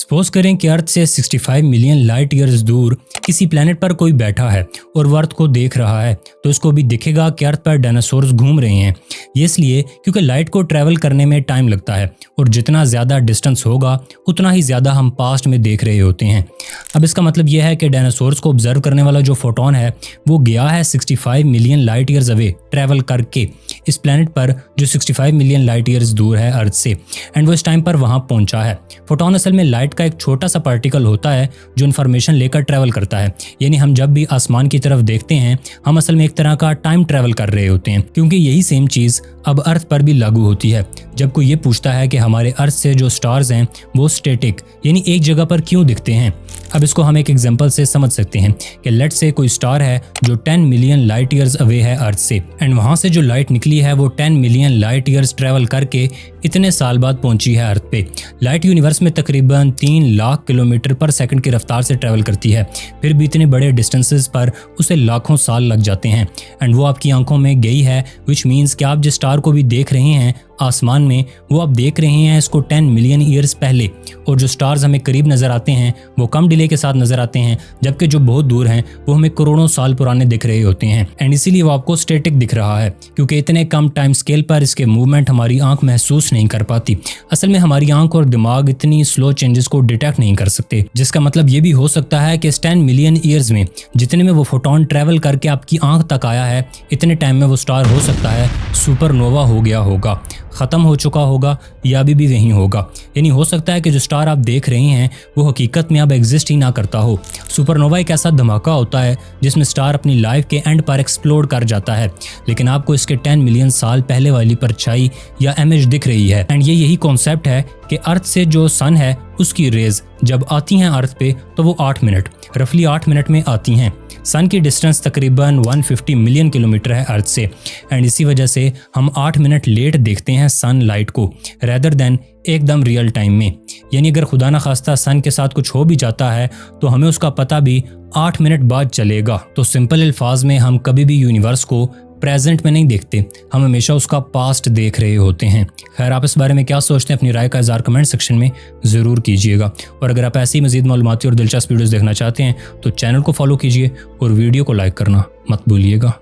Suppose करें कि अर्थ से 65 मिलियन लाइट ईयर्स दूर किसी प्लेनेट पर कोई बैठा है और वो अर्थ को देख रहा है, तो इसको भी दिखेगा कि अर्थ पर डायनासोर्स घूम रहे हैं। ये इसलिए क्योंकि लाइट को ट्रैवल करने में टाइम लगता है और जितना ज़्यादा डिस्टेंस होगा उतना ही ज़्यादा हम पास्ट में देख रहे होते हैं। अब इसका मतलब यह है कि डायनासोर्स को ऑब्जर्व करने वाला जो फोटोन है वो गया है 65 million light years away travel करके इस प्लेनेट पर जो 65 मिलियन लाइट ईयर्स दूर है अर्थ से, एंड वो इस टाइम पर वहाँ पहुँचा है। फोटोन असल में लाइट का एक छोटा सा पार्टिकल होता है जो इन्फॉर्मेशन लेकर ट्रैवल करता है। यानी हम जब भी आसमान की तरफ देखते हैं हम असल में एक तरह का टाइम ट्रैवल कर रहे होते हैं, क्योंकि यही सेम चीज़ अब अर्थ पर भी लागू होती है। जब कोई ये पूछता है कि हमारे अर्थ से जो स्टार्स हैं वो स्टैटिक यानी एक जगह पर क्यों दिखते हैं, अब इसको हम एक एग्जांपल से समझ सकते हैं कि लेट से कोई स्टार है जो 10 मिलियन लाइट ईयर्स अवे है अर्थ से, एंड वहाँ से जो लाइट निकली है वो 10 मिलियन लाइट ईयर्स ट्रैवल करके इतने साल बाद पहुंची है अर्थ पे। लाइट यूनिवर्स में तकरीबन 3 लाख किलोमीटर पर सेकंड की रफ्तार से ट्रैवल करती है, फिर भी इतने बड़े डिस्टेंसेस पर उसे लाखों साल लग जाते हैं एंड वो आपकी आंखों में गई है, विच मीन्स कि आप जिस स्टार को भी देख रहे हैं आसमान में वो आप देख रहे हैं इसको 10 मिलियन ईयर्स पहले, और जो स्टार्स हमें करीब नज़र आते हैं वो कम डिले के साथ नज़र आते हैं, जबकि जो बहुत दूर हैं वो हमें करोड़ों साल पुराने दिख रहे होते हैं। एंड इसीलिए वो आपको स्टैटिक दिख रहा है क्योंकि इतने कम टाइम स्केल पर इसके मूवमेंट हमारी आंख महसूस नहीं कर पाती। असल में हमारी आंख और दिमाग इतनी स्लो चेंजेस को डिटेक्ट नहीं कर सकते, जिसका मतलब ये भी हो सकता है कि इस 10 मिलियन ईयर्स में जितने में वो फोटोन ट्रैवल करके आपकी आंख तक आया है इतने टाइम में वो स्टार हो सकता है सुपरनोवा हो गया होगा, ख़त्म हो चुका होगा या अभी भी वहीं होगा। यानी हो सकता है कि जो स्टार आप देख रहे हैं वो हकीकत में अब एग्जिस्ट ही ना करता हो। सुपरनोवा एक ऐसा धमाका होता है जिसमें स्टार अपनी लाइफ के एंड पर एक्सप्लोड कर जाता है, लेकिन आपको इसके 10 मिलियन साल पहले वाली परछाई या इमेज दिख रही है। एंड यही कॉन्सेप्ट है कि अर्थ से जो सन है उसकी रेज जब आती हैं अर्थ पे तो वो 8 मिनट रफली 8 मिनट में आती हैं। सन की डिस्टेंस तकरीबन 150 मिलियन किलोमीटर है अर्थ से, एंड इसी वजह से हम 8 मिनट लेट देखते हैं सन लाइट को रेदर देन एकदम रियल टाइम में। यानी अगर खुदा न खास्ता सन के साथ कुछ हो भी जाता है तो हमें उसका पता भी 8 मिनट बाद चलेगा। तो सिंपल अल्फाज में हम कभी भी यूनिवर्स को प्रेजेंट में नहीं देखते, हम हमेशा उसका पास्ट देख रहे होते हैं। खैर, आप इस बारे में क्या सोचते हैं अपनी राय का इज़हार कमेंट सेक्शन में ज़रूर कीजिएगा, और अगर आप ऐसी मज़ीद मालूमाती और दिलचस्प वीडियोज़ देखना चाहते हैं तो चैनल को फॉलो कीजिए और वीडियो को लाइक करना मत भूलिएगा।